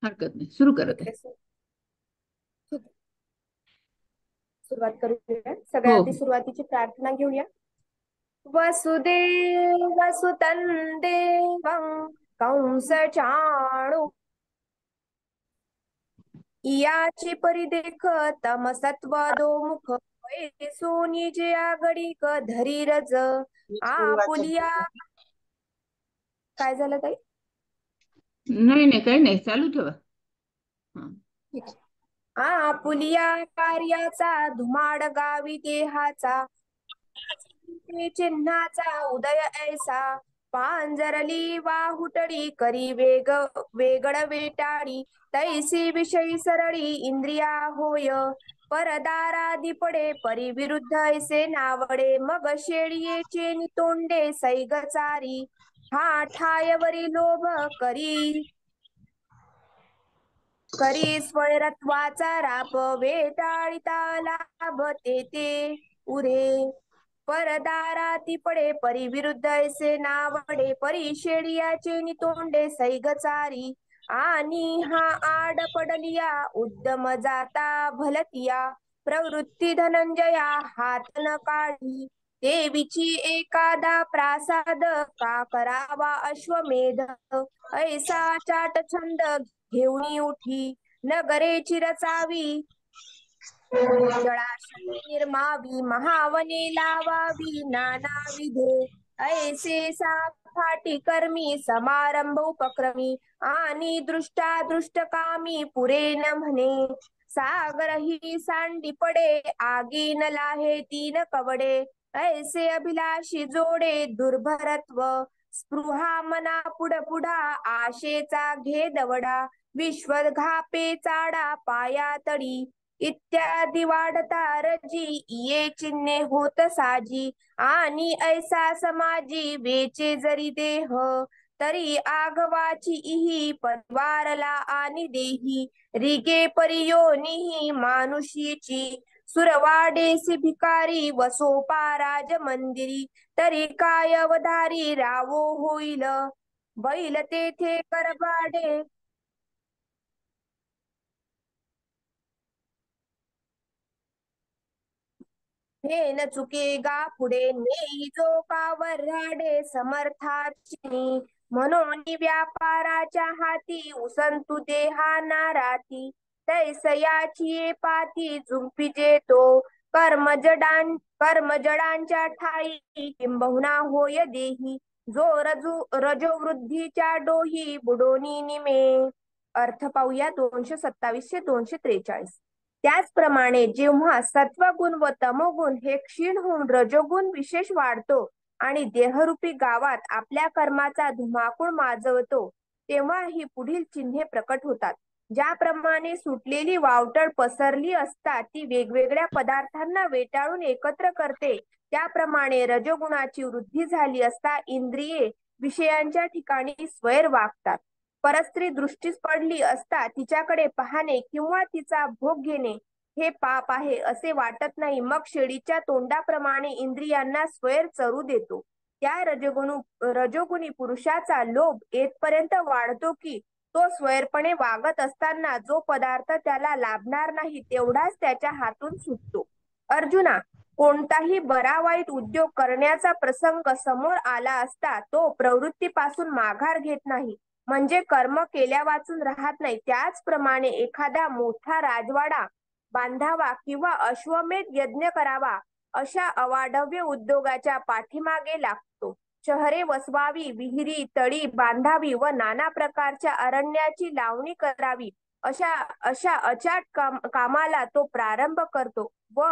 हरकत नाही, सुरू करत ठीक आहे. आहे सर. ठीक आहे. सुरुवात करूया. हो सगळ्या आधी हो. सुरुवातीची प्रार्थना घेऊया. वसुदेव सुतं देवं कंस चाणू याची परिदेख तमसत्वादो मुख सोनी जे आगडिक धरी रज आपुलिया. काय झालं ताई? नाही नाही, काही नाही, चालू ठेवा. हा. ठीक आहे. आपुलिया कार्याचा धुमाड गावी देहाचा चिन्हाचा उदय ऐसा पांजरली वाहुटडी करी वेगळ वेटाळी तैसी विषयी सरळी इंद्रिया होय परदारादी पडे परिविरुद्ध ऐसे नावडे मग शेळीचे नितोंडे सैगचारी हा ठायवरी लोभ करी करी स्वैरत्वाचा राप वेटाळिता लाभ ते उरे परदाराती पडे परिविरुद्ध ऐसे नावडे परिशेडियाचे नितोंडे सैगचारी आणि हा आड पडलिया उद्दम जाता भलतिया प्रवृत्ती धनंजया हात न काढी देवीची एकादा प्रासाद का करावा अश्वमेध ऐसा चाट छंद घेऊनी उठी नगरेची रचावी जळाशये निर्मावी महावने लावावी नानाविधे ऐसे फाटी कर्मी समारंभ उपक्रमी आणि दृष्टादृष्टकामी पुरे न म्हणे सागर ही सांडी पडे आगीन लाहे तीन कवडे ऐसे अभिलाषी जोडे दुर्भरत्व स्पृहा मना पुढा आशेचा घे दवडा विश्वघापे चाडा पाया तडी इत्यादी वाढता रजी ये चिन्हे होत साजी आणि ऐसा समाजी वेचे जरी देह तरी आघवाची इही परिवारला आणि देही रिगे परियोनिही मानुषीची सुरवाडेसी भिकारी वसोपा राज मंदिरी तरी काय अवधारी रावो होईल बैल तेथे करबाडे हे न चुके गा पुढे नेई जो का वर्हाडे समर्थाचिनी म्हणून व्यापाराच्या हाती उसंतु देहा नाराती तैसयाची पाती जुंपिजे तो कर्मजडांच्या ठाई किंबहुना होय देही जो रजोवृद्धीच्या डोही बुडोनी निमे. अर्थ पाहूया 227 ते 243. त्याचप्रमाणे जेव्हा सत्वगुण व तमोगुण हे क्षीण होऊन रजोगुण विशेष वाढतो आणि देहरूपी गावात आपल्या कर्माचा धुमाकूळ माजवतो तेव्हा ही पुढील चिन्हे प्रकट होतात. ज्याप्रमाणे सुटलेली वावटळ पसरली असता ती वेगवेगळ्या पदार्थांना वेटाळून एकत्र करते त्याप्रमाणे रजोगुणाची वृद्धी झाली असता इंद्रिये विषयांच्या ठिकाणी स्वैर वागतात. परस्त्री दृष्टीस पडली असता तिच्याकडे पाहणे किंवा तिचा भोग घेणे हे पाप आहे असे वाटत नाही. मग शेळीच्या तोंडाप्रमाणे इंद्रियांना स्वैर चरू देतो. त्या रजोगुणी पुरुषाचा लोभ येथपर्यंत वाढतो की तो स्वैरपणे वागत असताना जो पदार्थ त्याला लाभणार नाही तेवढाच त्याच्या हातून सुटतो. अर्जुना, कोणताही बरा वाईट उद्योग करण्याचा प्रसंग समोर आला असता तो प्रवृत्तीपासून माघार घेत नाही म्हणजे कर्म केल्या वाचून राहत नाही. त्याचप्रमाणे एखादा मोठा राजवाडा बांधावा किंवा अश्वमेध यज्ञ करावा अशा अवाढव्य उद्योगाच्या पाठीमागे लागतो. शहरे वसवावी, विहिरी तळी बांधावी व नाना प्रकारच्या अरण्याची लावणी करावी अशा अशा अचाट कामाला तो प्रारंभ करतो व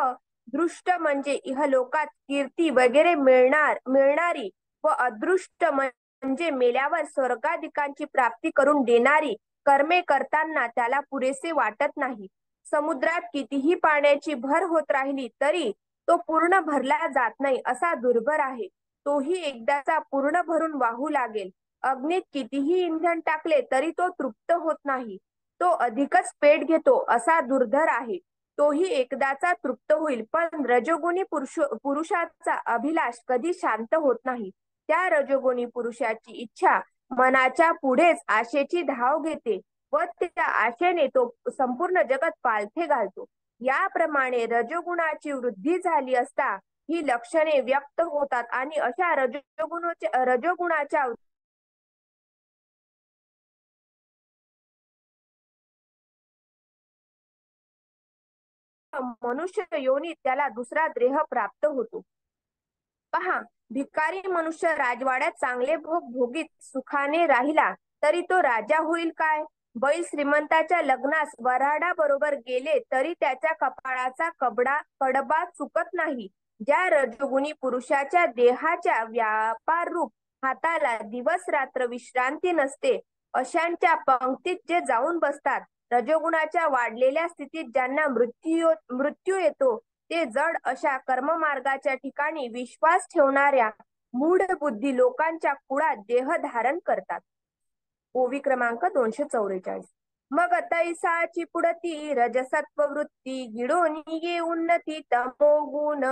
दृष्ट म्हणजे इहलोकात कीर्ती वगैरे मिळणारी व अदृष्ट म्हणजे मेल्यावर स्वर्गाधिकांची प्राप्ती करून देणारी कर्मे करताना त्याला पुरेसे वाटत नाही. समुद्रात कितीही पाण्याची भर होत राहिली तरी तो पूर्ण भरला जात नाही असा दुर्भर आहे. तोही एकदाचा पूर्ण भरून वाहू लागेल. अग्नीत कितीही इंधन टाकले तरी तो तृप्त होत नाही. तो अधिकच पेट घेतो असा दुर्धर आहे. तोही एकदाचा तृप्त होईल पण रजोगुणी पुरुषाचा अभिलाष कधी शांत होत नाही. त्या रजोगुणी पुरुषाची इच्छा मनाच्या पुढेच आशेची धाव घेते. व त्या आशेने तो संपूर्ण जगत पालथे घालतो. याप्रमाणे रजोगुणाची वृद्धी झाली असता ही लक्षणे व्यक्त होतात आणि अशा रजोगुणाच्या मनुष्य योनीत त्याला दुसरा देह प्राप्त होतो. पहा, भिकारी मनुष्य राजवाड्यात चांगले भोग भोगीत सुखाने राहिला तरी तो राजा होईल काय? बैल श्रीमंताच्या लग्नास वऱ्हाडा बरोबर गेले तरी त्याच्या कपाळाचा कडबा चुकत नाही. ज्या रजोगुणी पुरुषाच्या देहाच्या व्यापार रूप हाताला दिवस रात्र विश्रांती नसते, अशांच्या पंक्तीत जे जाऊन बसतात, रजोगुणाच्या वाढलेल्या स्थितीत ज्यांना मृत्यू येतो, ते जड अशा कर्ममार्गाच्या ठिकाणी विश्वास ठेवणाऱ्या मूढ बुद्धी लोकांच्या कुळात देह धारण करतात. ओवी क्रमांक 244. मग तैसाची पुढती रजसत्व वृत्ती गिडोनी ये उन्नती तमोगुण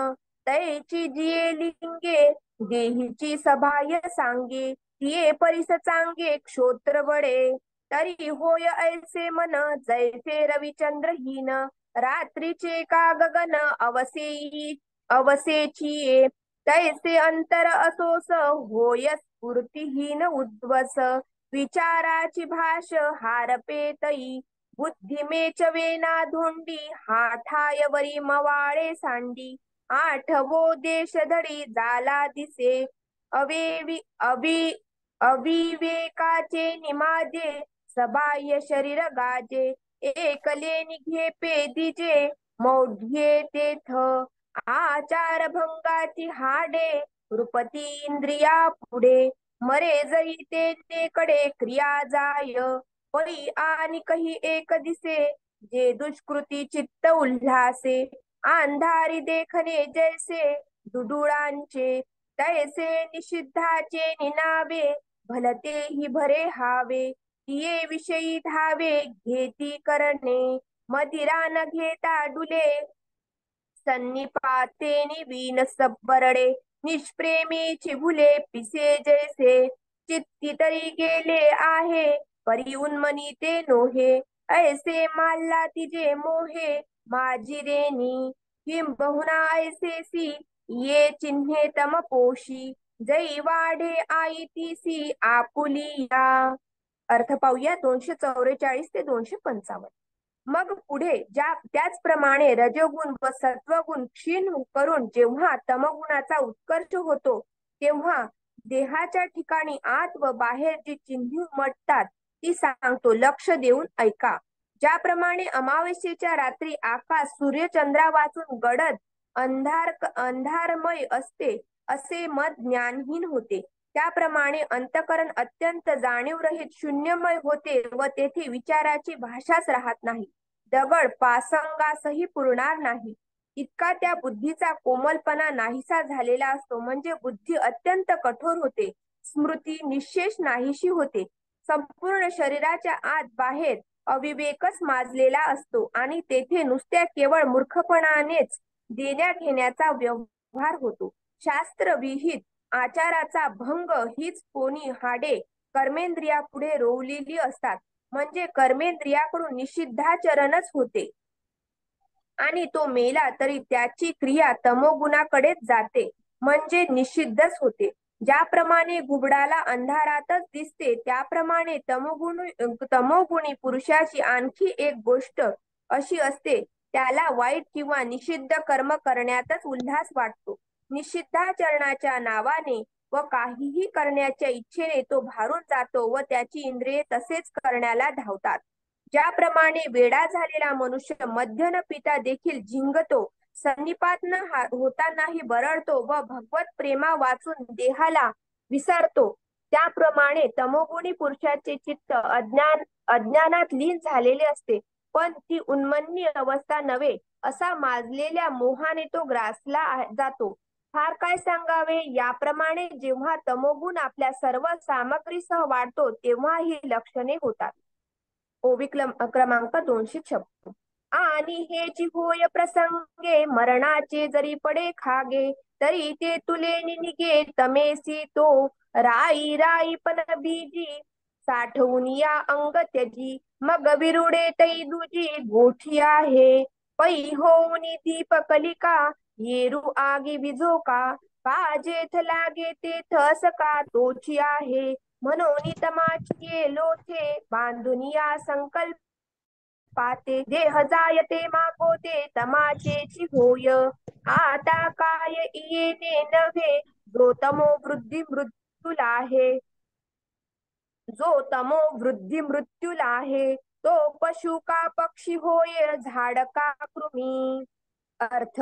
तैची जिये लिंगे देहीची सभाय सांगे तिये परिस चांगे क्षोत्र बडे तरी होय ऐसे मन जैसे रविचंद्रहीन रात्रीचे का गगन अवसेची तैसे अंतर असोस होय स्फूर्तिहीन उद्वस विचाराची भाष हारपेतई बुद्धिमेच वेना धोंडी हा ठायवरी मवाळे सांडी आठवो देश धडी जाला दिसे अवेवि अवि अविवेकाचे निमाजे सबाह्य शरीर गाजे एकले निघे पेदीजे मौढ्ये तेथ आचार भंगाची हाडे रुपती इंद्रिया पुढे मरे जरी ते नेकडे क्रिया जाय परी आणि कही एक दिसे जे दुष्कृती चित्त उल्हासे अंधारी देखणे जैसे दुडुळांचे तैसे निषिद्धाचे निनावे भलते ही भरे हावे तिये विषयी धावे घेती करणे मदिरा न घेता डुले सन्निपातेनी वीन सबरडे निष्प्रेमीची भुले पिसे जैसे चित्ती तरी गेले आहे परी उन्मनी ते नोहे ऐसे माल्ला तिजे मोहे माझी रेनी किंबहुना ऐसेसी ये चिन्हे तम पोशी जै वाढे आई तीसी आपुलिया. अर्थ पाहूया 244 ते 255. मग पुढे त्याचप्रमाणे रजोगुण व सत्वगुण क्षीण करून जेव्हा तमगुणाचा उत्कर्ष होतो तेव्हा देहाच्या ठिकाणी आत व बाहेर जी चिन्हे उमटतात ती सांगतो. लक्ष देऊन ऐका. ज्याप्रमाणे अमावस्येच्या रात्री आकाश सूर्यचंद्रा वाचून गडद अंधारमय असते असे मत ज्ञानहीन होते, त्याप्रमाणे अंतःकरण अत्यंत जाणीवरहित शून्यमय होते व तेथे विचाराची भाषाच राहत नाही. दगड पासंगासही पुरणार नाही इतका त्या बुद्धीचा कोमलपणा नाहीसा झालेला असतो. म्हणजे बुद्धी अत्यंत कठोर होते, स्मृती निशेष नाहीशी होते, संपूर्ण शरीराच्या आत बाहेर अविवेकच माजलेला असतो आणि तेथे नुसत्या केवळ मूर्खपणानेच देण्या घेण्याचा व्यवहार होतो. शास्त्र विहित आचाराचा भंग हीच कोणी हाडे कर्मेंद्रिया पुढे रोवलेली असतात. म्हणजे कर्मेंद्रियाकडून निषिद्धाचरणच होते आणि तो मेला तरी त्याची क्रिया तमोगुणाकडेच जाते, म्हणजे निषिद्धच होते. ज्याप्रमाणे घुबडाला अंधारातच दिसते त्याप्रमाणे तमोगुणी पुरुषाची आणखी एक गोष्ट अशी असते, त्याला वाईट किंवा निषिद्ध कर्म करण्यातच उल्हास वाटतो. निषिद्धाचरणाच्या नावाने व काहीही करण्याच्या इच्छेने तो भारून जातो व त्याची इंद्रिये तसेच करण्याला धावतात. ज्याप्रमाणे वेडा झालेला मनुष्य मद्य न पिता देखील झिंगतो, संनिपात न होतानाही बरळतो व भगवत प्रेमा वाचून देहाला विसरतो, त्याप्रमाणे तमोगुणी पुरुषाचे चित्त अज्ञानात लीन झालेले असते. पण ती उन्मन्नी अवस्था नव्हे, असा माजलेल्या मोहाने तो ग्रासला जातो. फार काय सांगावे. याप्रमाणे जेव्हा तमोगुण आपल्या सर्व सामग्रीसह वाढतो तेव्हा ही लक्षणे होतात. ओवी क्रमांक 256. आणि हेची होय प्रसंगे मरणाचे जरी पडे खागे तरी ते तुले निगे तमेसी तो राई राई पण बीजी साठवून या अंग त्यजी मग विरुडे तै दुजी गोठी आहे पै होऊन दीपकलिका येरू आगी विझोका का जेथ लागे तेथ असका तोची आहे म्हणून तमाची ये लोथे बांधून या संकल्पाते देह जायते मागोते तमाचेची होय आता काय येणे नव्हे जो तमो वृद्धी मृत्यूला आहे जो तमो वृद्धी मृत्यूला आहे तो पशु का पक्षी होय झाड का कृमी अर्थ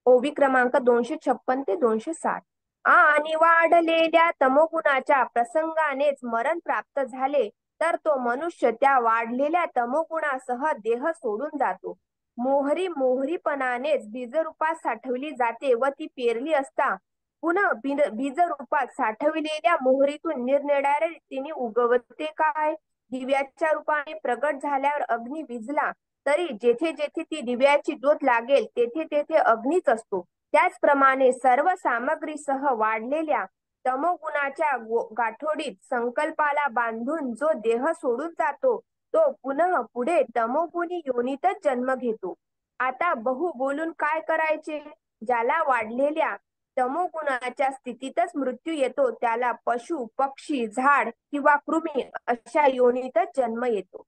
ओवी क्रमांक 256 ते 260 आणि वाढलेल्या तमोगुणाच्या प्रसंगानेच मरण प्राप्त झाले तर तो मनुष्य त्या वाढलेल्या तमोगुणासह देह सोडून जातो मोहरी मोहरीपणानेच बीजरूपात साठवली जाते व ती पेरली असता पुन्हा बीजरूपात साठविलेल्या मोहरीतून निरनिराळ्या रीतीने उगवते काय दिव्याच्या रूपाने प्रगट झाल्यावर अग्नी विझला तरी जेथे जेथे ती दिव्याची ज्योत लागेल तेथे तेथे अग्नीच असतो त्याचप्रमाणे सर्व सामग्रीसह वाढलेल्या तमोगुणाच्या गाठोडीत संकल्पाला बांधून जो देह सोडून जातो तो पुन्हा पुढे तमोगुणी योनीतच जन्म घेतो आता बहु बोलून काय करायचे ज्याला वाढलेल्या तमोगुणाच्या स्थितीतच मृत्यू येतो त्याला पशु पक्षी झाड किंवा कृमी अशा योनीतच जन्म येतो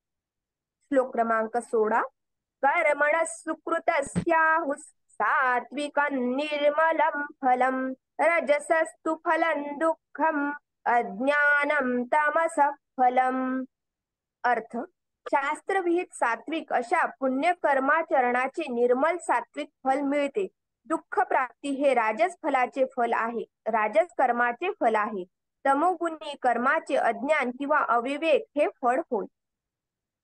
श्लोक क्रमांक 16 कर्मण सुकृतस्याहुः सात्विकं निर्मलं फलं रजसस्तु फलं दुःखम् अज्ञानं तमसः फलम् अर्थ शास्त्रविहित सात्विक अशा पुण्य कर्माचरणाचे निर्मल सात्विक फल मिळते दुःख प्राप्ती हे राजस फलाचे फल आहे राजस कर्माचे फल आहे तमोगुणी कर्माचे अज्ञान किंवा अविवेक हे फळ होय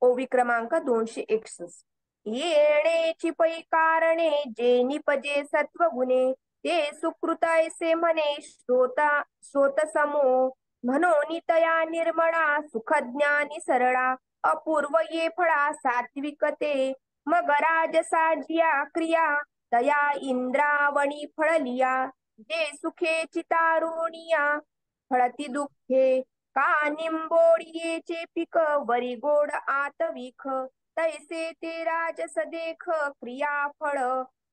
ओवी क्रमांक 261 येणेची पै कारणे जे निपजे सत्वगुणे ते सुकृत ऐसे म्हणे श्रोत समो म्हणून तया निर्मळा सुखज्ञानी सरळा अपूर्व ये फळा सात्विकते मग राजसाजिया क्रिया तया इंद्रावणी फळलिया जे सुखे चितारुणिया फळती दुःखे का निंबोडियेचे पीक वरी गोड आत विख तैसे ते राजस देख क्रिया फळ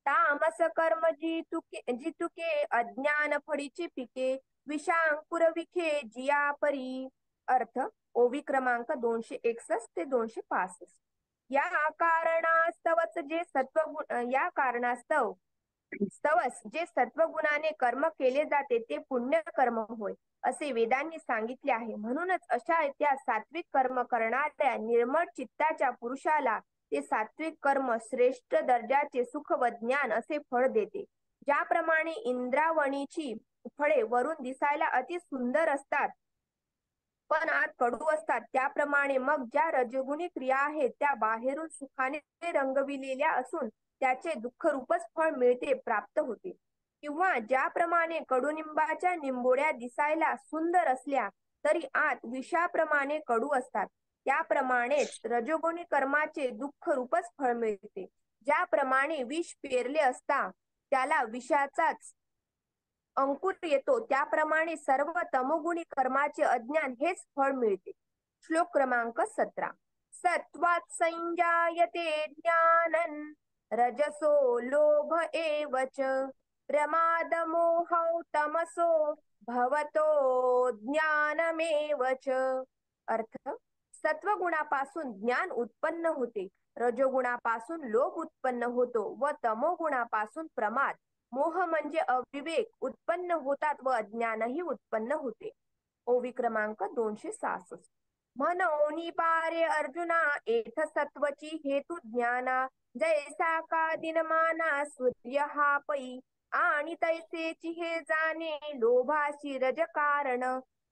तामस कर्म जितुके अज्ञान फळीची पिके विषांकुर विखे जिया परी अर्थ ओवी क्रमांक 261 ते 265 या कारणास्तव जे सत्वगुणाने कर्म केले जाते ते पुण्य कर्म होय असे वेदांनी सांगितले आहे म्हणूनच अशा त्या सात्विक कर्म करणाऱ्या निर्मळ चित्ताच्या पुरुषाला ते सात्विक कर्म श्रेष्ठ दर्जाचे सुख व ज्ञान असे फळ देते ज्याप्रमाणे इंद्रावणीची फळे वरून दिसायला अति सुंदर असतात पण आत कडू असतात त्याप्रमाणे मग ज्या रजगुणी क्रिया आहेत त्या बाहेरून सुखाने रंगविलेल्या असून त्याचे दुःखरूपच फळ मिळते प्राप्त होते किंवा ज्याप्रमाणे कडुनिंबाच्या निंबोळ्या दिसायला सुंदर असल्या तरी आत विषाप्रमाणे कडू असतात त्याप्रमाणेच रजोगुणी कर्माचे दुःखरूपच फळ मिळते ज्याप्रमाणे विष पेरले असता त्याला विषाचाच अंकुर येतो त्याप्रमाणे सर्व तमोगुणी कर्माचे अज्ञान हेच फळ मिळते श्लोक क्रमांक 17 सत्वात संजायते ज्ञानं रजसो लोभ एवच प्रमाद मोहौ तमसो भवतो ज्ञानमेवच अर्थ सत्वगुणापासून ज्ञान उत्पन्न होते रजोगुणापासून लोभ उत्पन्न होतो व तमोगुणापासून प्रमाद मोह म्हणजे अविवेक उत्पन्न होतात व अज्ञानही उत्पन्न होते ओवी क्रमांक 266 म्हणून पारे अर्जुना एथ सत्वची हेतु ज्ञाना जैसा का दिनमाना सूर्य हा पै आणि तैसेची हे जाणे लोभाशी रज कारण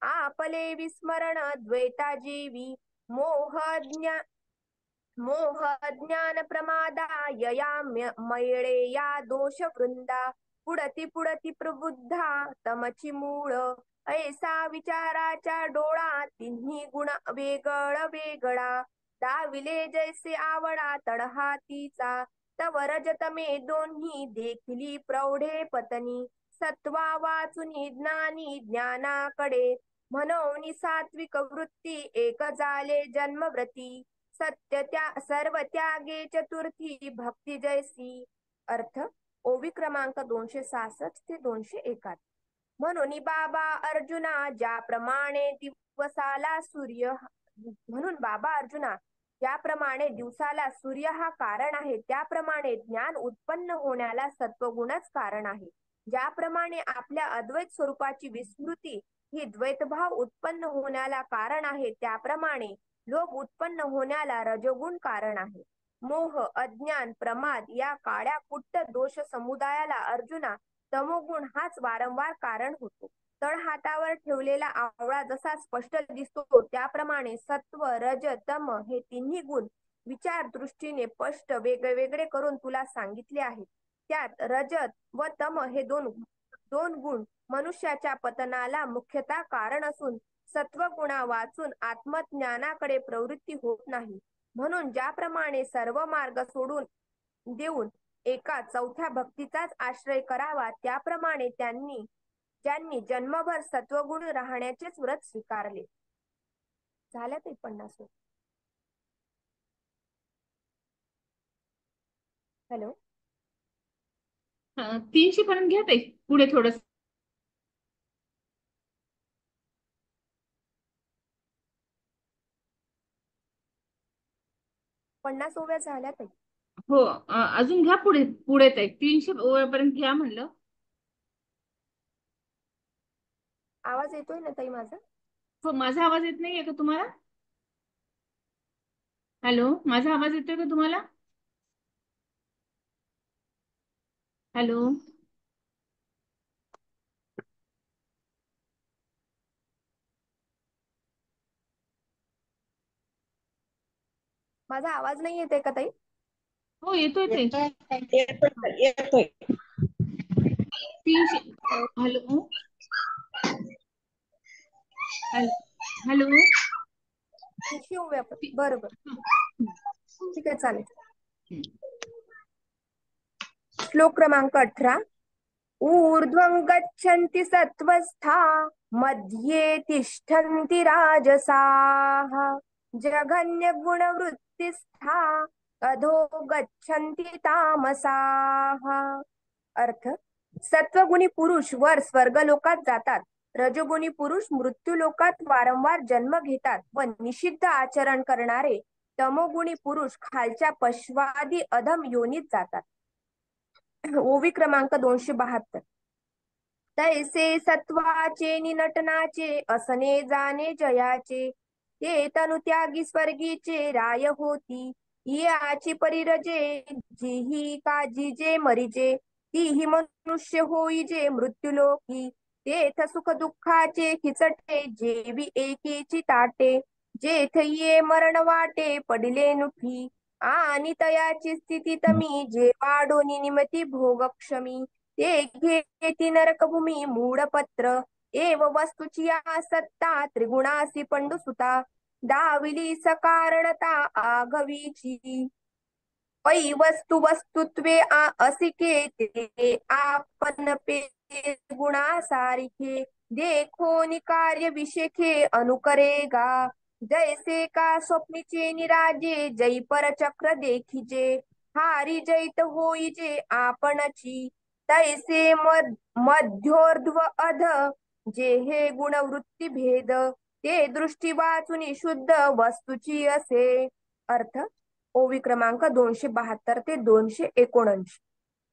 आपले विस्मरण द्वैता जीवी मोह अज्ञान प्रमादा यया मयळे या दोष वृंदा पुढती पुढती प्रबुद्धा तमची मूळ ऐसा विचाराच्या डोळा तिन्ही गुण वेगळ वेगळा दाविले जैसे आवडा तडहा तिचा तव रजतमे दोन्ही देखिली प्रौढे पतनी सत्वा वाचुनी ज्ञानी ज्ञानाकडे म्हणून सात्विक वृत्ती एक झाले जन्मव्रती, सत्य त्या सर्व त्यागे चतुर्थी भक्ती जैसी. अर्थ ओवी क्रमांक 266 ते 261. म्हणून बाबा अर्जुना ज्याप्रमाणे दिवसाला सूर्य म्हणून बाबा अर्जुना ज्याप्रमाणे दिवसाला सूर्य हा कारण आहे, त्याप्रमाणे ज्ञान उत्पन्न होण्याला सत्वगुणच कारण आहे. ज्याप्रमाणे आपल्या अद्वैत स्वरूपाची विस्मृती ही द्वैतभाव उत्पन्न होण्याला कारण आहे, त्याप्रमाणे लोभ उत्पन्न होण्याला रजोगुण कारण आहे. मोह, अज्ञान, प्रमाद या काळ्या कुट्ट दोष समुदायाला अर्जुना तमोगुण हाच वारंवार कारण होतो. तळहातावर ठेवलेला आवळा जसा स्पष्ट दिसतो, त्याप्रमाणे सत्व, रज, तम हे तिन्ही गुण विचार दृष्टीने स्पष्ट वेगवेगळे करून तुला सांगितले आहे. त्यात रजत व तम हे दोन दोन गुण मनुष्याच्या पतनाला मुख्यतः कारण असून सत्वगुणा वाचून आत्मज्ञानाकडे प्रवृत्ती होत नाही. म्हणून ज्याप्रमाणे सर्व मार्ग सोडून देऊन एका चौथ्या भक्तीचाच आश्रय करावा, त्याप्रमाणे ज्यांनी जन्मभर सत्वगुण राहण्याचेच व्रत स्वीकारले. झालं ते 50. हॅलो. 300 पर्यंत घ्या ताई, पुढे थोडस. 50 ओव्या झाल्या ताई. हो, अजून घ्या पुढे पुढे ताई, 300 पर्यंत घ्या म्हणलं. आवाज येतोय ना ताई माझा? हो, माझा आवाज येत नाहीये का तुम्हाला? हॅलो, माझा आवाज येतोय का तुम्हाला? हॅलो. माझा आवाज नाही येते का ताई? हो, येतोय ताई. येतोय येतोय. 300. हॅलो. हॅलो. 300 ओव्या पण बरोबर. ठीक आहे, चालेल. श्लोक क्रमांक 18. ऊर्ध्वं गच्छन्ति सत्त्वस्था मध्ये तिष्ठन्ति राजसाः जघन्यगुणवृत्तिस्था अधो गच्छन्ति तामसाः. अर्थ सत्वगुणी पुरुष वर स्वर्गलोकात जातात, रजोगुणी पुरुष मृत्यूलोकात वारंवार जन्म घेतात व निषिद्ध आचरण करणारे तमोगुणी पुरुष खालच्या पश्वादी अधम योनीत जातात. ओवी क्रमांक 272. तैसे सत्वाचे निनटनाचे असने जाणे जयाचे, ते तनुत्यागी स्वर्गीचे राय होती. याची परिरजे जीही काजी जे मरिजे, तीही मनुष्य होईजे मृत्यूलोकी. तेथ सुख दुःखाचे खिचटे जेवी एकेची ताटे, जेथ ये मरण वाटे पडिले नुठी. आणि तयाची स्थिती तमी जे वाढोनी निमती भोगक्षमी, ते घेती नरकभूमी मूढपत्र. एव वस्तूची या सत्ता त्रिगुणासी पंडुसुता, दाविली सकारणता आघवीची. पै वस्तू वस्तुत्वे असिके, ते आपण पे गुणा सारिखे. देखो निकार्य विशेखे अनुकरेगा, जैसे का स्वप्नीचे निराजे जै परचक्र देखिजे. हारी जैत होईजे आपणची, तैसे मध्योर्ध्व अध जे हे गुणवृत्ती भेद, ते दृष्टी वाचून शुद्ध वस्तूची असे. अर्थ ओवी क्रमांक 272 ते 279.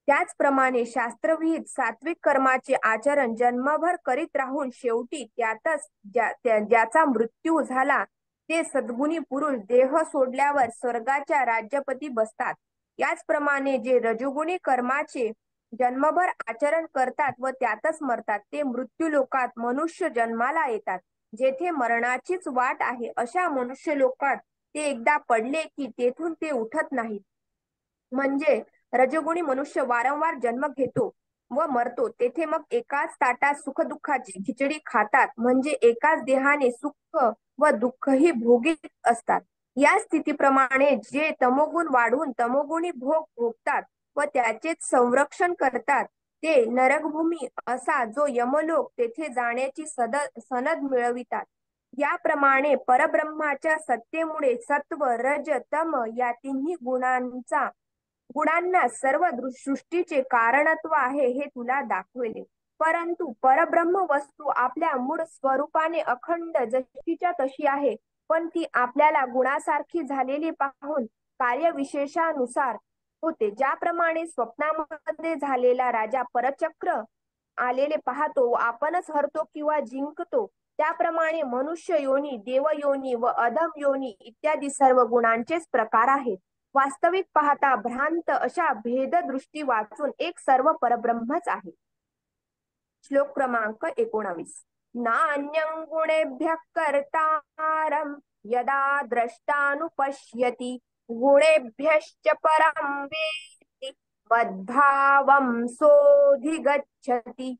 त्याचप्रमाणे शास्त्रविहित सात्विक कर्माचे आचरण जन्मभर करीत राहून शेवटी त्यातच ज्याचा मृत्यू झाला, ते सद्गुणी पुरुष देह सोडल्यावर स्वर्गाच्या राज्यपती बसतात. याचप्रमाणे जे रजोगुणी कर्माचे जन्मभर आचरण करतात व त्यातच मरतात, ते मृत्यू लोकात मनुष्य जन्माला येतात. जेथे मरणाचीच वाट आहे, अशा मनुष्य लोकात ते एकदा पडले की तेथून ते उठत नाहीत. म्हणजे रजोगुणी मनुष्य वारंवार जन्म घेतो व मरतो. तेथे मग एकाच ताटात सुखदुःखाची खिचडी खातात, म्हणजे एकाच देहाने सुख व दुःखही भोगीत असतात. या स्थितीप्रमाणे जे तमोगुण वाढून तमोगुणी भोग भोगतात व त्याचेच संरक्षण करतात, ते नरकभूमी असा जो यमलोक तेथे जाण्याची सनद मिळवितात. याप्रमाणे परब्रह्माच्या सत्तेमुळे सत्व रज तम या तिन्ही गुणांना सर्व सृष्टीचे कारणत्व आहे हे तुला दाखवले. परंतु परब्रह्म वस्तू आपल्या मूळ स्वरूपाने अखंड जशीच्या तशी आहे, पण ती आपल्याला गुणासारखी झालेली पाहून कार्यविशेषानुसार होते. ज्याप्रमाणे स्वप्नामध्ये झालेला राजा परचक्र आलेले पाहतो, आपणच हरतो किंवा जिंकतो, त्याप्रमाणे मनुष्य योनी, देवयोनी व अधम योनी इत्यादी सर्व गुणांचेच प्रकार आहेत. वास्तविक पाहता भ्रांत अशा भेददृष्टी वाचून एक सर्व परब्रह्मच आहे. श्लोक क्रमांक 19. नान्यं गुणेभ्यः कर्तारं यदा द्रष्टानुपश्यति गुणेभ्यश्च परं वेत्ति मद्भावं सोऽधिगच्छति.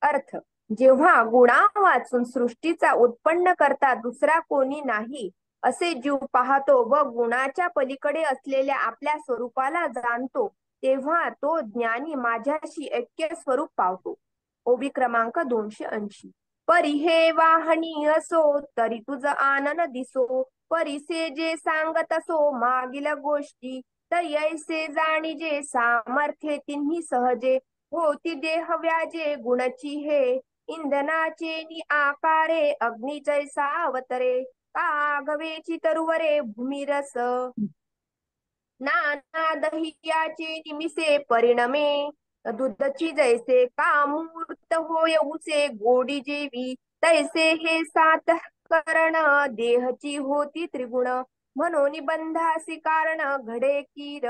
अर्थ, जेव्हा गुणा वाचून सृष्टीचा उत्पन्न करता दुसरा कोणी नाही असे जीव पाहतो व गुणाच्या पलीकडे असलेल्या आपल्या स्वरूपाला जाणतो, तेव्हा तो ज्ञानी माझ्याशी ऐक्य स्वरूप पावतो. ओबी क्रमांक 280. परी हे वाहनी असो तरी तुझ आनन दिसो, परीसे जे सांगत असो मागील गोष्टी, तरी ऐसे जाणीजे सामर्थ्ये तिन्ही सहजे, होती देह व्याजे गुणची हे, इंधनाचे नि आकारे अग्नी जैसा अवतरे, कागवेची तरुवरे भूमिरस, नाना दहियाचे निमिसे परिणमे, दूधची जैसे कामूर्त होय उसे गोडी जेवी, तैसे हे सात करण देहची होती त्रिगुण, म्हणून बंधासी कारण घडे कीर,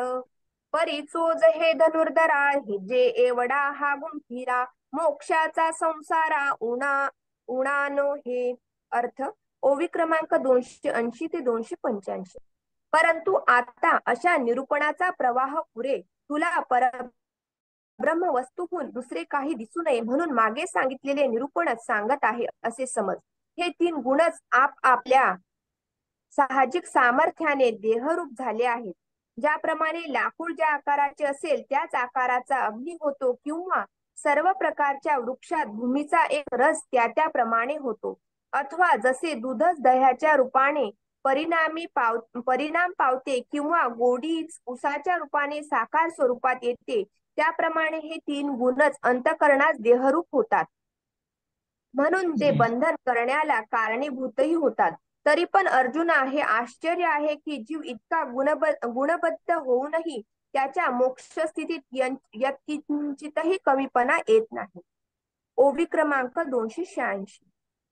परी चोज हे धनुर्धरा हे जे एवढा हा गुंफिरा, मोक्षाचा संसारा उणानो हे. अर्थ, ओवी क्रमांक 280 ते 285. परंतु आता अशा निरूपणाचा प्रवाह पुरे. तुला परब्रह्म वस्तूहून दुसरे काही दिसू नये म्हणून मागे सांगितलेले निरूपणच सांगत आहे असे समज. हे तीन गुणच आपल्या साहजिक सामर्थ्याने देहरूप झाले आहेत. ज्याप्रमाणे लाकूड ज्या आकाराचे असेल त्याच आकाराचा अग्नी होतो, किंवा सर्व प्रकारच्या वृक्षात भूमीचा एक रस त्याप्रमाणे होतो, अथवा जसे दूधच दह्याच्या रूपाने परिणाम पावते, किंवा गोडीच उसाच्या रूपाने साकार स्वरूपात येते, त्याप्रमाणे हे तीन गुणच अंतःकरणास देहरूप होतात, म्हणून ते बंधन करण्याला कारणीभूतही होतात. तरी पण अर्जुना, हे आश्चर्य आहे की जीव इतका गुणबद्ध होऊनही त्याच्या मोक्ष स्थितीत यत्किंचितही कमीपणा येत नाही. ओवी क्रमांक 286.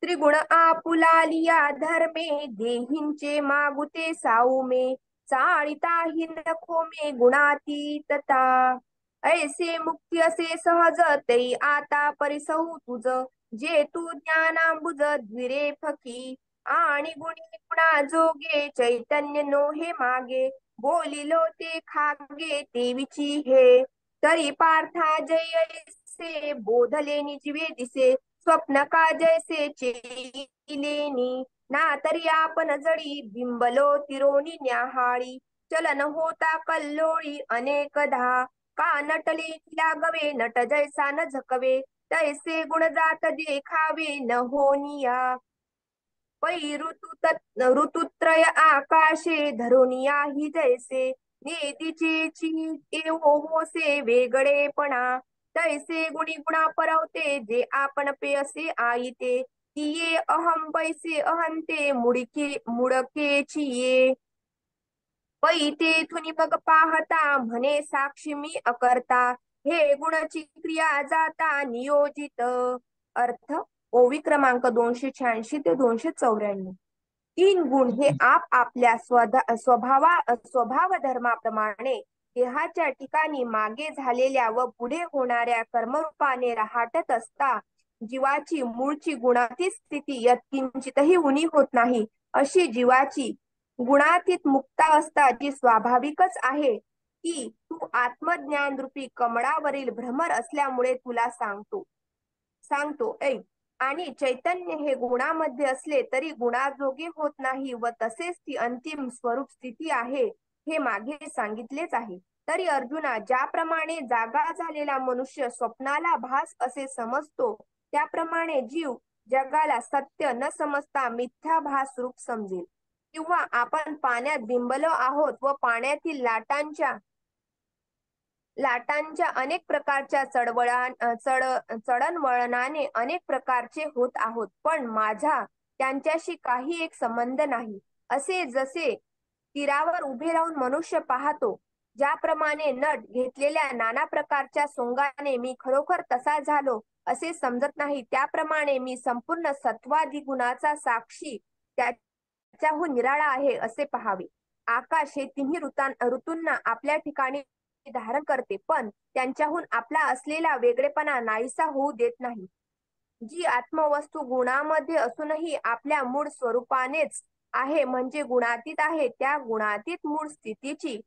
त्रिगुण आपुलालिया धर्मे देहींचे मागुते साऊमे, चाळिताही नखो मे गुणातीतता, ऐसे मुक्ती असे सहज ते आता परिसहु तुझ, जे तू ज्ञानांबुज द्विरे फकी, आणि गुणी गुणा जोगे चैतन्य नो हे मागे, बोलिलो ते खागे देवीची हे, तरी पार्था जैसे बोधले निजवे दिसे, स्वप्न का जैसे चेलेनी, ना तरी आपण जडी बिंबलो तिरोनी न्याहाळी, चलन होता कल्लोळी अनेकदा, का नटले लागवे नट जैसा न झकवे, तैसे गुण जात देखावे न होनिया, पै ऋतुत्रय आकाशे धरोनिया ही जैसे, नेतीचे एवो होसे वेगळेपणा, तैसे गुणी गुणा परवते जे आपण पे असे आईते, किये अहम पैसे अहंते मुडकेची ये, पै तेथुनी मग पाहता म्हणे साक्षी मी अकर्ता, हे गुणाची क्रिया जाता नियोजित. अर्थ, ओवी क्रमांक 286 ते 294. तीन गुण हे आपल्या स्वभाव धर्माप्रमाणे देहाच्या ठिकाणी मागे झालेल्या व पुढे होणाऱ्या कर्मरूपाने राहटत असता जीवाची मूळची गुणातीत स्थिती यत्किंचितही उणी होत नाही, अशी जीवाची गुणातीत मुक्ता असता जी स्वाभाविकच आहे, ती तू आत्मज्ञान रूपी कमळावरील भ्रमर असल्यामुळे तुला सांगतो ऐक. आणि चैतन्य हे गुणामध्ये असले तरी गुणाजोगे होत नाही व तसेच ती अंतिम स्वरूप स्थिती आहे हे मागे सांगितलेच आहे. तरी अर्जुना, ज्याप्रमाणे जागा झालेला मनुष्य स्वप्नाला भास असे समजतो, त्याप्रमाणे जीव जगाला सत्य न समजता मिथ्या भास रूप समजेल. किंवा आपण पाण्यात बिंबलो आहोत व पाण्यातील लाटांच्या अनेक प्रकारच्या चढणवळणाने अनेक प्रकारचे होत आहोत, पण माझा त्यांच्याशी काही एक संबंध नाही. असे जसे तीरावर उभे राहून मनुष्य पाहतो, ज्याप्रमाणे नट घेतलेल्या नाना प्रकारच्या सोंगाने मी खरोखर तसा झालो असे समजत नाही, त्याप्रमाणे मी संपूर्ण सत्वादी गुणाचा साक्षी त्याच्याहून निराळा आहे असे पहावे. आकाश हे तिन्ही ऋतूंना आपल्या ठिकाणी धारण करते, पण त्यांच्याहून आपला असलेला वेगळेपणा नाहीसा होऊ देत नाही. जी आत्मवस्तू गुणामध्ये असूनही आपल्या मूळ स्वरूपानेच आहे, म्हणजे गुणातीत आहे, त्या गुणातीत मूळ स्थितीची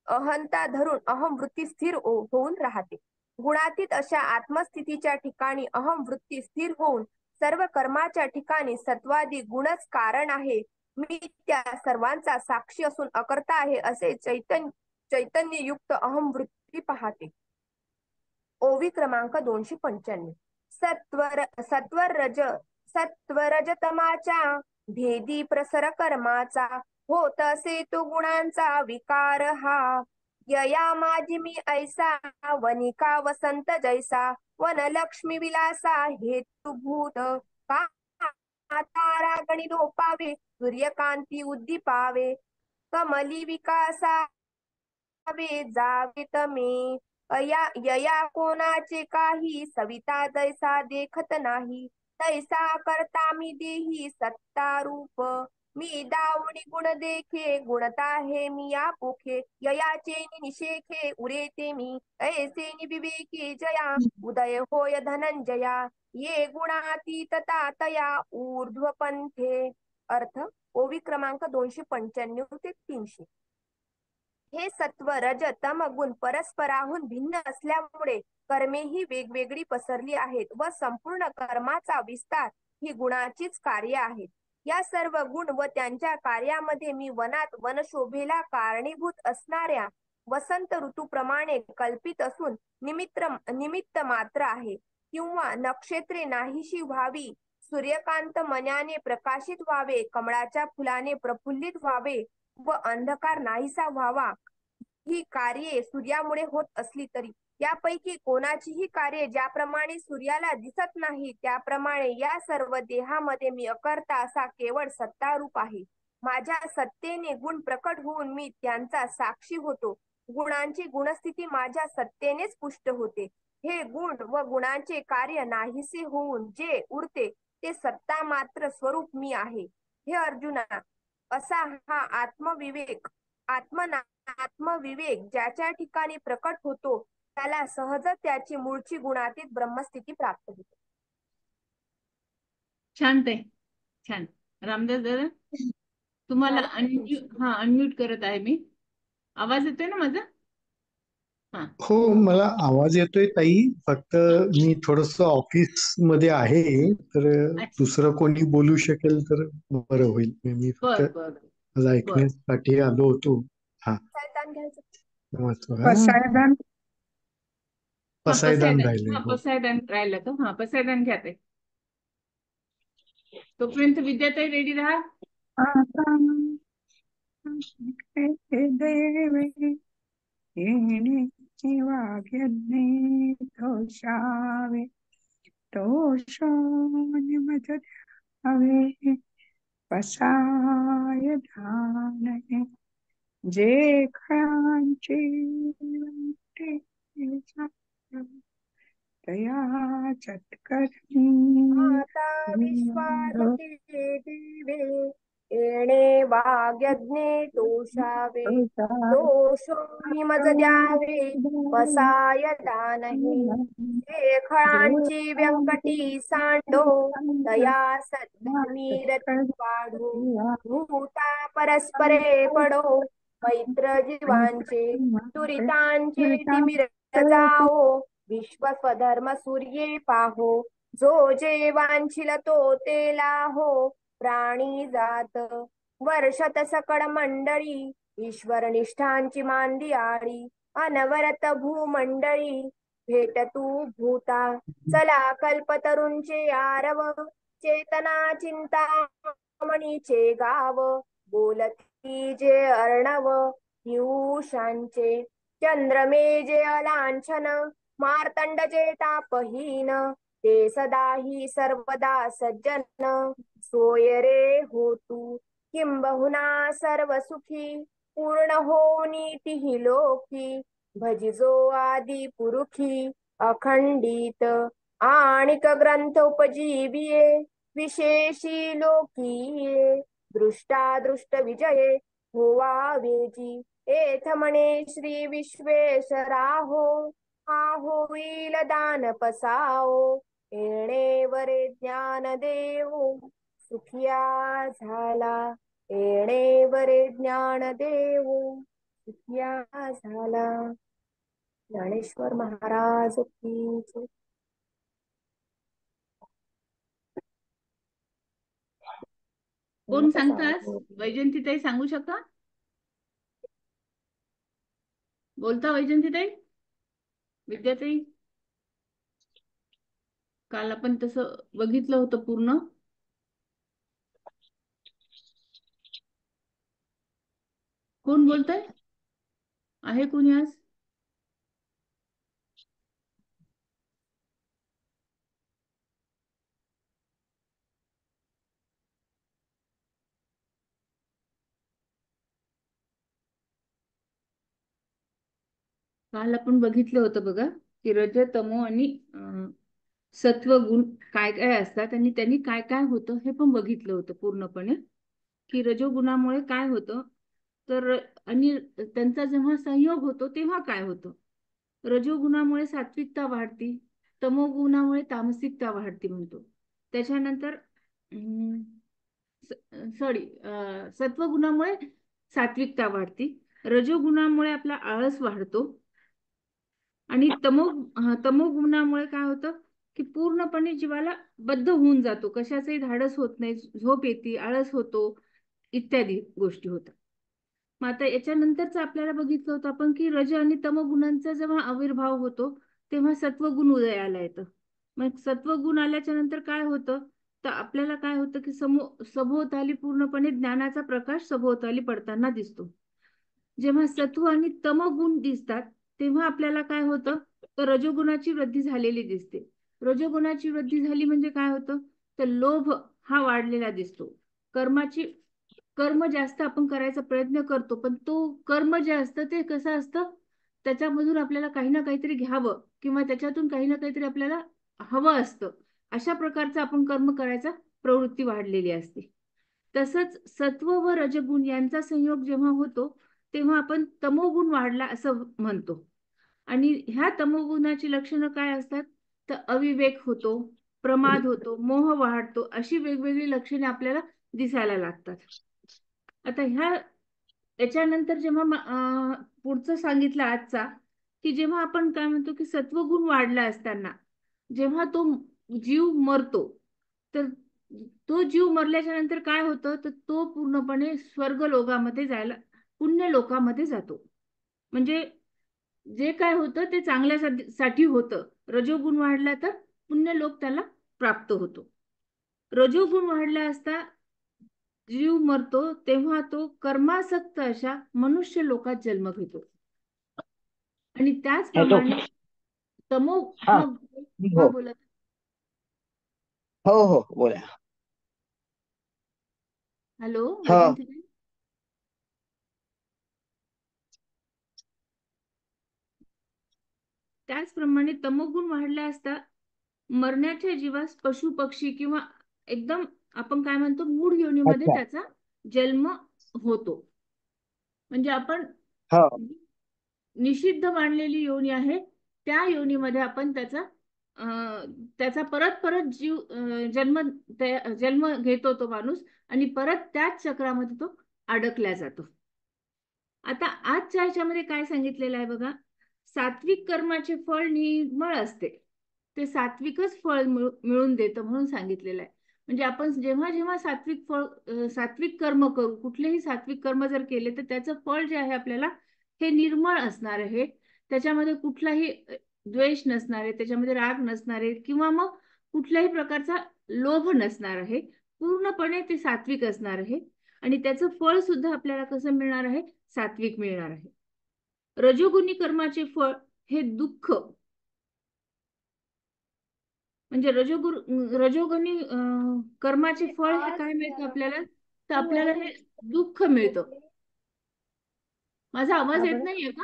अहंता धरून अहम वृत्ती स्थिर होऊन राहते. गुणातीत अशा आत्मस्थितीच्या ठिकाणी अहम वृत्ती स्थिर होऊन सर्व कर्माच्या ठिकाणी सत्वादी गुणच कारण आहे. मी त्या सर्वांचा साक्षी असून अकर्ता आहे असे चैतन्य युक्त अहम वृत्ती पाहते. ओवी क्रमांक 295. सत्वरजतमाच्या भेदी प्रसर कर्माचा, होत असे तो गुणांचा विकार हा. यया माझी मी ऐसा, वनिका वसंत जैसा, वनलक्ष्मी विलासा हेतुभूत. का तारा गणी लोपावे, सूर्यकांती उद्दीपावे, कमली विकासा जावे तमे. यया कोणाचे काही, सविता जैसा देखत नाही, तैसा करता मी देही सत्ता रूप. मी दावणी गुण देखे, गुणता हे मी या पोखे, ययाचे निषेखे उरेते मी, ऐसे विवेके जया, उदय होय धनंजया, ये गुणातीत तया ऊर्ध्वपंथे. अर्थ: ओवी क्रमांक 295 ते 300. हे सत्व रज तम गुण परस्पराहून भिन्न असल्यामुळे कर्मेही वेगवेगळी पसरली आहेत व संपूर्ण कर्माचा विस्तार ही गुणाचीच कार्य आहेत. या सर्व गुण व त्यांच्या कार्यामध्ये मी वनात वनशोभेला कारणीभूत असणाऱ्या वसंत ऋतूप्रमाणे कल्पित असून निमित्त मात्र आहे. किंवा नक्षत्रे नाहीशी व्हावी, सूर्यकांत मण्याने प्रकाशित व्हावे, कमळाच्या फुलाने प्रफुल्लित व्हावे व अंधकार नाहीसा व्हावा, ही कार्ये सूर्यामुळे होत असली तरी यापैकी कोणाचीही कार्य ज्याप्रमाणे सूर्याला दिसत नाही, त्याप्रमाणे या सर्व देहामध्ये मी अकर्ता असा केवळ सत्तारूप आहे. माझ्या सत्तेने गुण प्रकट होऊन मी त्यांचा साक्षी होतो. गुणांची गुणस्थिती माझ्या सत्तेनेच पुष्ट होते. हे गुण व गुणांचे कार्य नाहीसे होऊन जे उरते ते सत्ता मात्र स्वरूप मी आहे. हे अर्जुना, असा हा आत्मविवेक ज्याच्या ठिकाणी प्रकट होतो, त्याला सहज त्याची मूळची गुणातीत ब्रह्मस्थिती प्राप्त होते. शांत आहे. छान. रामदास दादा, तुम्हाला अनम्यूट करत आहे मी. आवाज येतोय ना माझा? हा. हो, मला आवाज येतोय ताई. फक्त मी थोडस ऑफिस मध्ये आहे, तर अच्छा. दुसरं कोणी बोलू शकेल तर बरं होईल. मी फक्त बर बर मला बर ऐकण्यासाठी आलो होतो. हा, घ्यायचं. नमस्कार. पसायदान हा, पसायदान राहिले. हो, पसायदान राहिलं का? हा, पसायदान घ्या ते. तोपर्यंत विद्याताई रेडी राहा. आता देवे येणे वाग्यज्ञे तोषावे, तोषोनि मज द्यावे, पसाय धानये जे खळांची तया चत्करणी आता विश्वावते दिवे, येणे वाग्यज्ञे तोषावे, दोषोनी मज द्यावे, पसाय दानहे. हे खळांची व्यंकटी सांडो, तया सद्धर्मी रती वाढो, भूता परस्परे पडो, मैत्र जीवांचे दुरितांचे तिमिर जाओ, विश्व स्वधर्म सूर्ये पाहो, जो जे वांछिल तो ते लाहो, प्राणी जात वर्षत सकळ मंडळी, ईश्वर निष्ठांची मांदियाळी अनवरत भूमंडळी भेट तू भूता चला कल्पतरूंचे आरव चेतना चिंतामणीचे गाव बोलती जे अर्णव पियुषांचे चंद्रमे जे अलांछन मार्तंड जे तापहीन ते सदाही सर्वदा सज्जन सोय रे हो तू किंबहुना सर्व सुखी पूर्ण हो नीती लोकी भजिजो आदि पुरुखी अखंडित आणिक ग्रंथ उपजीविये विशेषी लोकीये दृष्टादृष्ट विजये होवा वेजी एथ म्हणे श्री विश्वेश्वराहो हा होईल दान पसाओ येणे वरे ज्ञान देऊ सुखिया झाला येणे वरे ज्ञान देऊ सुखिया झाला. ज्ञानेश्वर महाराज की जय. कोण सांगतास? वैजंतीताई सांगू शकता? बोलता वैजंतीताई? विद्याताई? काल आपण तसं बघितलं होतं पूर्ण. कोण बोलतंय? आहे कोणी आज? काल आपण बघितलं होतं बघा की रज तमो आणि सत्व गुण काय काय असतात आणि त्यांनी काय काय होतं हे पण बघितलं होतं पूर्णपणे की रजोगुणामुळे काय होतं तर आणि त्यांचा जेव्हा संयोग होतो तेव्हा काय होतं. रजोगुणामुळे सात्विकता वाढती तमोगुणामुळे तामसिकता वाढती म्हणतो. त्याच्यानंतर सॉरी सत्वगुणामुळे सात्विकता वाढती रजोगुणामुळे आपला आळस वाढतो आणि तमोगुणामुळे काय होतं की पूर्णपणे जीवाला बद्ध होऊन जातो कशाचंही धाडस होत नाही झोप येते आळस होतो इत्यादी गोष्टी होतात. मग आता याच्यानंतरच आपल्याला बघितलं होतं आपण की रज आणि तमगुणांचा जेव्हा आविर्भाव होतो तेव्हा सत्वगुण उदयाला येतं. मग सत्वगुण आल्याच्या नंतर काय होतं तर आपल्याला काय होतं की सभोवताली पूर्णपणे ज्ञानाचा प्रकाश सभोवताली पडताना दिसतो. जेव्हा सत्व आणि तमगुण दिसतात तेव्हा आपल्याला काय होतं तर रजोगुणाची वृद्धी झालेली दिसते. रजोगुणाची वृद्धी झाली म्हणजे काय होतं तर लोभ हा वाढलेला दिसतो. कर्म जास्त आपण करायचा प्रयत्न करतो पण तो कर्म जे असतं ते कसं असतं त्याच्यामधून आपल्याला काही ना काहीतरी घ्यावं किंवा त्याच्यातून काही ना काहीतरी आपल्याला हवं असतं अशा प्रकारचं आपण कर्म करायचा प्रवृत्ती वाढलेली असते. तसंच सत्व व रजगुण यांचा संयोग जेव्हा होतो तेव्हा आपण तमोगुण वाढला असं म्हणतो. आणि ह्या तमोगुणाची लक्षणं काय असतात तर अविवेक होतो प्रमाद होतो मोह वाढतो अशी वेगवेगळी लक्षणे आपल्याला दिसायला लागतात. आता याच्यानंतर जेव्हा पुढचं सांगितलं आजचा की जेव्हा आपण काय म्हणतो की सत्वगुण वाढला असताना जेव्हा तो जीव मरतो तर तो जीव मरल्याच्या नंतर काय होतं तर तो पूर्णपणे स्वर्ग लोकामध्ये जायला पुण्य लोकामध्ये जातो. म्हणजे जे काय होतं ते चांगल्यासाठी होतं. रजोगुण वाढला तर पुण्य लोक त्याला प्राप्त होतो. रजोगुण वाढला असता जीव मरतो तेव्हा तो कर्मासक्त अशा मनुष्य लोकात जन्म घेतो. आणि हॅलो. त्याचप्रमाणे तमो हा हा हो बोला. हो हो बोला. हॅलो हा वैजंती. त्याचप्रमाणे तमोगुण वाढला असता मरण्याच्या जीवास पशु पक्षी किंवा एकदम आपण काय म्हणतो मूळ योनीमध्ये अच्छा. त्याचा जन्म होतो. म्हणजे आपण हा निषिद्ध मानलेली योनी आहे त्या योनीमध्ये आपण त्याचा परत परत जन्म घेतो तो माणूस आणि परत त्याच चक्रामध्ये तो अडकला जातो. आता आजच्या ह्याच्यामध्ये काय सांगितलेलं आहे बघा सात्विक कर्माचे फळ निर्मळ असते ते सात्विकच फळ मिळून देतं म्हणून सांगितलेलं आहे. म्हणजे आपण जेव्हा जेव्हा सात्विक कर्म करू, कुठलेही सात्विक कर्म जर केले तर त्याचं फळ जे आहे आपल्याला हे निर्मळ असणार आहे. त्याच्यामध्ये कुठलाही द्वेष नसणार आहे, त्याच्यामध्ये राग नसणार आहे, किंवा मग कुठल्याही प्रकारचा लोभ नसणार आहे. पूर्णपणे ते सात्विक असणार आहे आणि त्याचं फळ सुद्धा आपल्याला कसं मिळणार आहे? सात्विक मिळणार आहे. रजोगुणी कर्माचे फळ हे दुःख, म्हणजे रजोगुणी कर्माचे फळ हे काय मिळतं आपल्याला? तर आपल्याला हे दुःख मिळतं. माझा आवाज येत नाहीये का?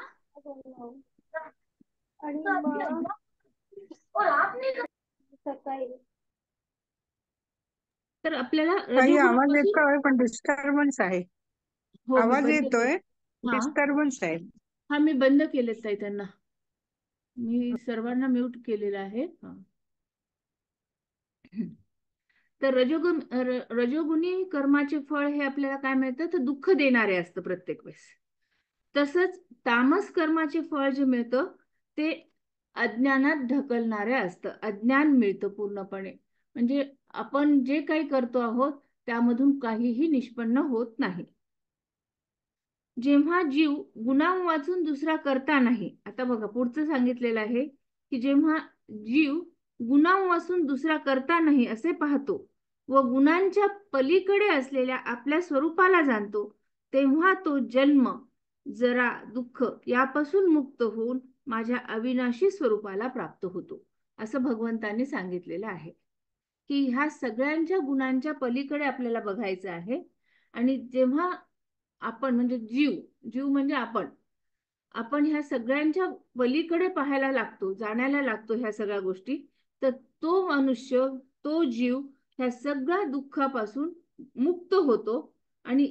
तर आपल्याला काही आवाज रजोगुणापासून, येतोय पण डिस्टर्बन्स आहे. हो मी आवाज बंद येतोय, केलं. हा डिस्टर्बन्स आहे. हा मी बंद केलेत ताई त्यांना. मी सर्वांना म्यूट केलेलं आहे. हा. तर रजोगुणी कर्माचे फळ हे आपल्याला काय मिळतं? तर दुःख देणारे असतं प्रत्येक वेळेस. तसंच तामस कर्माचे फळ जे मिळतं ते अज्ञानात ढकलणारे असतं. अज्ञान मिळतं पूर्णपणे. म्हणजे आपण जे काही करतो आहोत त्यामधून काहीही निष्पन्न होत नाही. जेव्हा जीव गुन्हा वाचून दुसरा करता नाही, आता बघा पुढचं सांगितलेलं आहे की जेव्हा जीव गुन्हा वाचून दुसरा करता नाही असे पाहतो व गुणांच्या पलीकडे असलेल्या आपल्या स्वरूपाला जाणतो, तेव्हा तो जन्म, जरा, दुःख यापासून मुक्त होऊन माझ्या अविनाशी स्वरूपाला प्राप्त होतो, असं भगवंतांनी सांगितलेलं आहे. की ह्या सगळ्यांच्या गुणांच्या पलीकडे आपल्याला बघायचं आहे. आणि जेव्हा आपण म्हणजे जीव म्हणजे आपण ह्या सगळ्यांच्या पलीकडे पाहायला लागतो, जाण्याला लागतो ह्या सगळ्या गोष्टी, तर तो मनुष्य, तो जीव ह्या सगळ्या दुःखापासून मुक्त होतो आणि